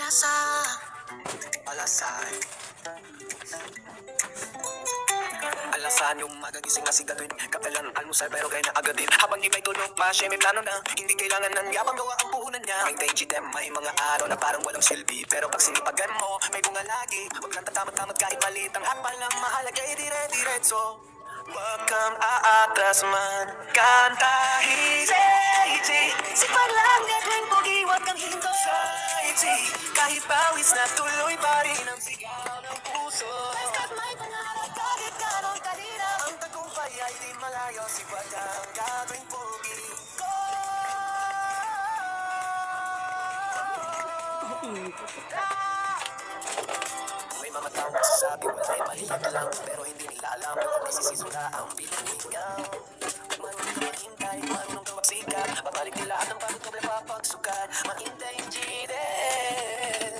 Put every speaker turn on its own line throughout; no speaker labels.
pag-asa. Alasan yung magagising na sigaduin. Kapelan almusal pero kaya na agadin. Habang iba'y tulog pa siya may plano na. Hindi kailangan ng yabang gawa ang puhunan niya. May day dem, may mga araw na parang walang silbi. Pero pag sinipagan mo, may bunga lagi. Huwag lang tatamad-tamad kahit maliit ang hakbal ng mahalaga ay dire-diretso. Huwag kang aatras man. Kantahin sipag lang gagawin pogi, huwag kang hinto. Kahit pawis na tuloy pa rin ang sigaw ng puso. Basta't may pangarap kahit ganong kalina. Ang tagumpay ay di malayo. Sipag lang gagawin pogi. May mga tao nagsasabi wala'y maliit lang. Pero hindi nila alam yung nasisisura ang pinanigaw. Marunong ka maghintay, marunong ka magsikat. Babalik nila at ang pagod doble papagsukat. Mahintay yung GDL.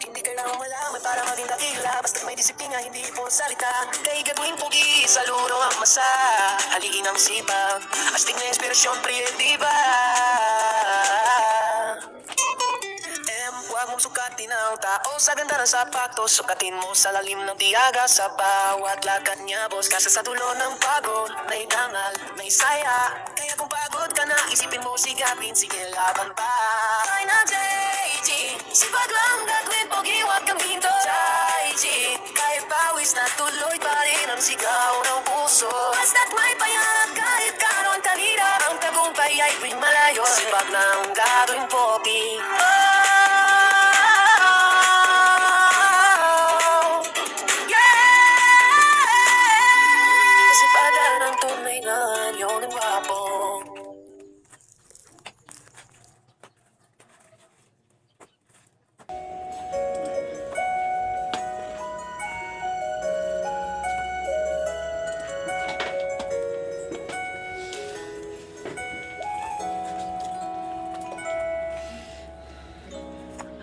Hindi kailangan malaman para maging dakila. Basta may disiplina, hindi po salita. Kay gagawin pogi, sa luro ang masa. Haliin ang sipag, astig na inspirasyon, pre, diba? Huwag mong sukatin ang tao sa ganda ng sapatos. Sukatin mo sa lalim ng tiyaga sa bawat lakad niya, boss. Kasi sa dulo ng pagod, may dangal, may saya. Kaya kung pagod ka na, isipin mo sigapin, sige laban pa. Ay na JG, sipag lang gagawin pogi, huwag kang hinto. JG, kahit pawis na tuloy pa rin ang sigaw ng puso. Basta't may payag, kahit karoon kanina. Ang tagumpay ay di malayo. Sipag lang gagawin pogi.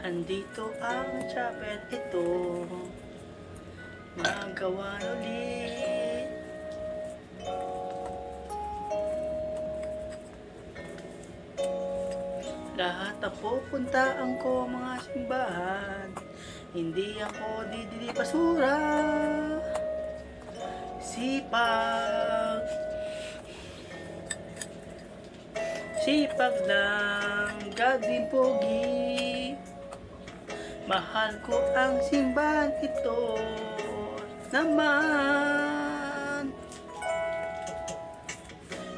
Andito ang chapel ito, magawa ulit. Lahat na pupuntaan ko mga simbahan, hindi ako didili basura. Sipag lang gagawin pogi. Mahal ko ang simbahan ito naman.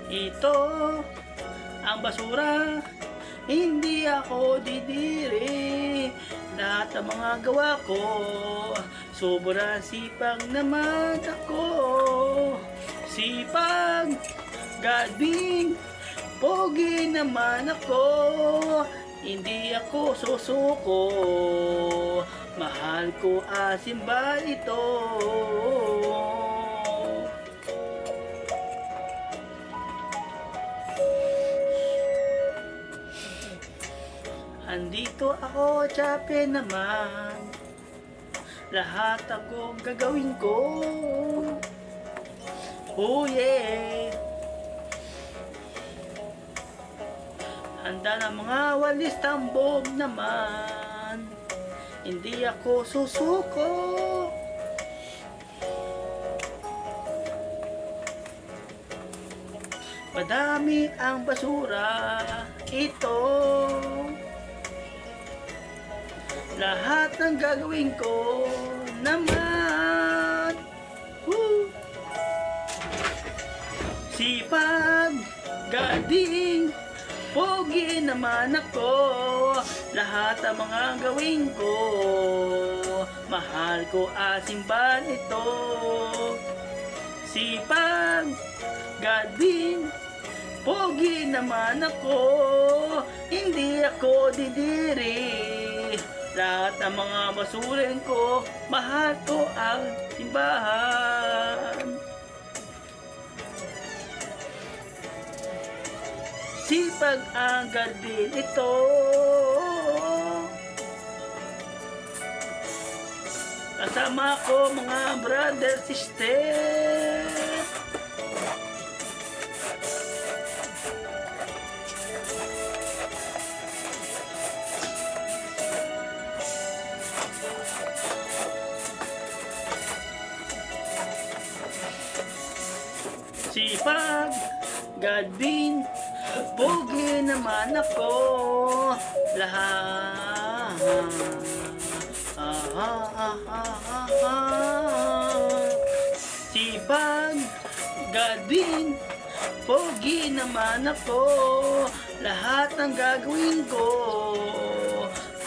Ito ang basura, hindi ako didiri. Lahat ng mga gawa ko, sobrang sipag naman ako. Sipag, gabing, pogi naman ako. Hindi ako susuko, mahal ko ang simbahan ito. Andito ako, tsape naman. Lahat akong gagawin ko. Oh yeah. Handa na mga walis tambog naman. Hindi ako susuko. Madami ang basura ito. Lahat ng gagawin ko naman. Woo! Sipag, gading, pogi naman ako. Lahat ang mga gawin ko, mahal ko ang simbahan ito. Sipag, gading, pogi naman ako. Hindi ako didiri. Lahat ng mga basurin ko, mahal ko ang simbahan. Sipag ang gardin ito. Kasama ko mga brother, sister. sipag, gadin, pogi naman ako. Lahat. Sipag, gadin, pogi naman ako. Lahat ng gagawin ko,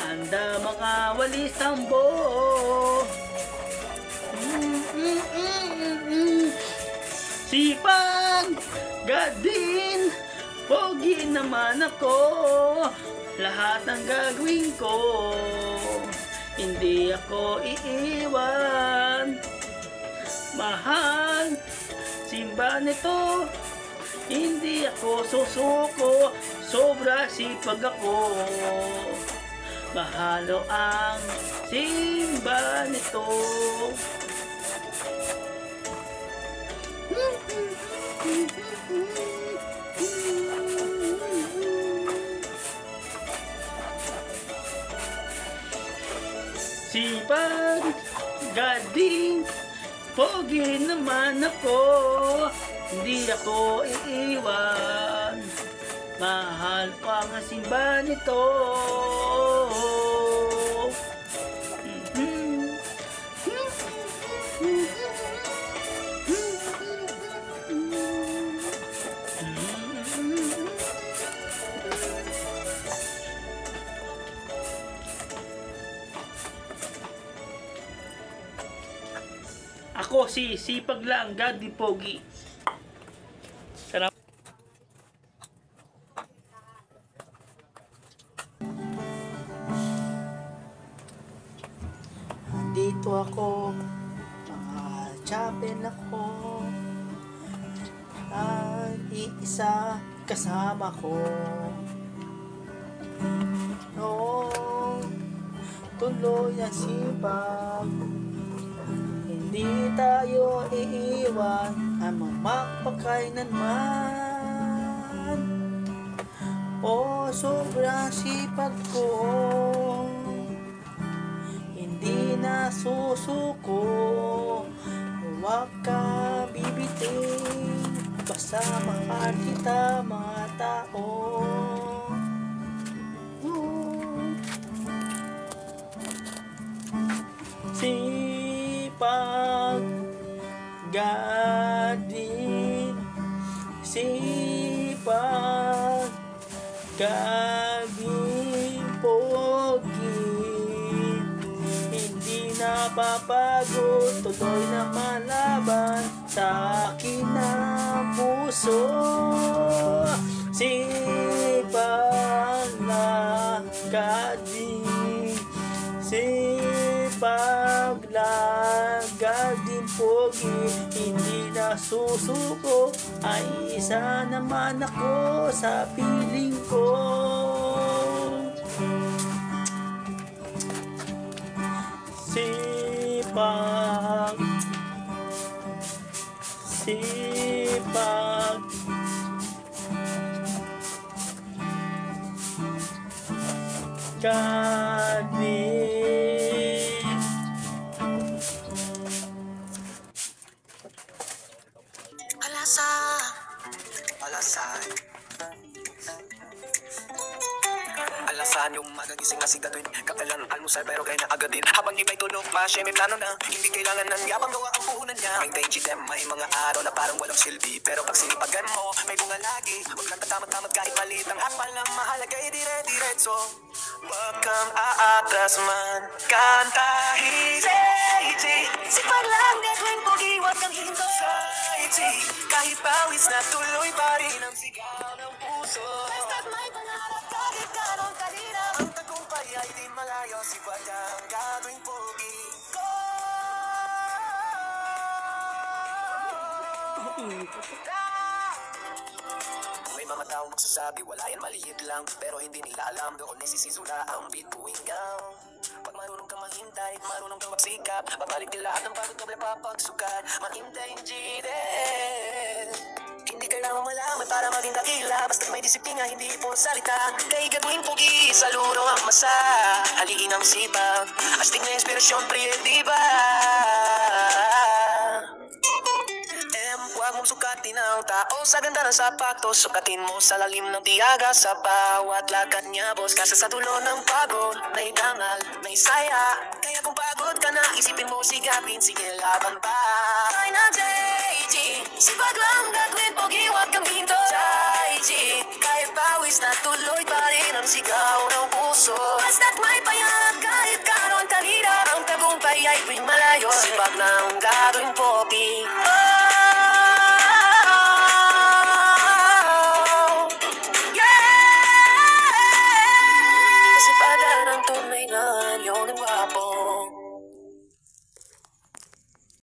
handa mga walis tambo. Sipag, gadin, pogi naman ako. Lahat ng gagawin ko, hindi ako iiwan. Mahal, simba nito, hindi ako susuko. Sobra sipag ako. Mahalo ang simba nito. Sipag, gading, pogi naman ako. Hindi ako iiwan. Mahal ko ang simba nito. Ako si sipag lang, gadi pogi. Sarap. Dito ako, mga chapel ako. Iisa kasama ko. No, tuloy ang sipag. Hindi tayo iiwan ang magpakailanman. O sobrang sipag ko, hindi na susuko. Huwag ka bibitin, basta mahal kita mga tao. Sipag, gadin, sipag, gadin, pogi. Hindi napapagod, tuloy na malaban sa akin na puso. Sipag na gadin, sipag lagad din pogi, hindi na susuko. Ay isa naman ako sa piling ko. Sipag, sipag, gadin.
Alasan yung magagising na sigatuin, kapalan almusal pero kaya na agad din. Habang iba'y tulog pa, siya may plano na, hindi kailangan ng yabang gawa ang puhunan niya. May dainty dem, may mga araw na parang walang silbi, pero pag sinipagan mo, may bunga lagi. Huwag lang tatamad-tamad kahit maliit ang hapal na mahalaga ay dire-diretso. Huwag kang aatras man, kantahin. Sipag lang, gagawin pogi, huwag kang hinto. Kahit pawis na tuloy pa rin ang sigaw ng puso. Basta't may pangarap kahit ganong kalinaw. Ang tagumpay ay di malayo, sipag ang gagawin pogi ko. May mga taong magsasabi, wala yan, maliit lang. Pero hindi nila alam, doon nasisisula ang bituing gown. Pag marunong kang mahintay, marunong kang magsikap, babalik din lahat ng pagod doble papagsukat. Mahintay ng G-Del. Hindi kailangan malaman para maging dakila, basta may disiplina, hindi po salita. Kay gagawin pogi, sa luro ang masa. Haliin ang sipag, astig na inspirasyon, priye, diba? Huwag mong sukatin ang ang tao sa ganda ng sapatos. Sukatin mo sa lalim ng tiyaga sa bawat lakad niya, boss. Kasi sa dulo ng pagod, may dangal, may saya. Kaya kung pagod ka na, isipin mo sigapin, sige laban pa. Ay na JG, sipag lang gagawin, pogi wag kang hinto. JG, kahit pawis na tuloy pa rin ang sigaw ng puso. Basta't may payag, kahit karon kanina, ang tagumpay ay malayo. Sipag lang gagawin, pogi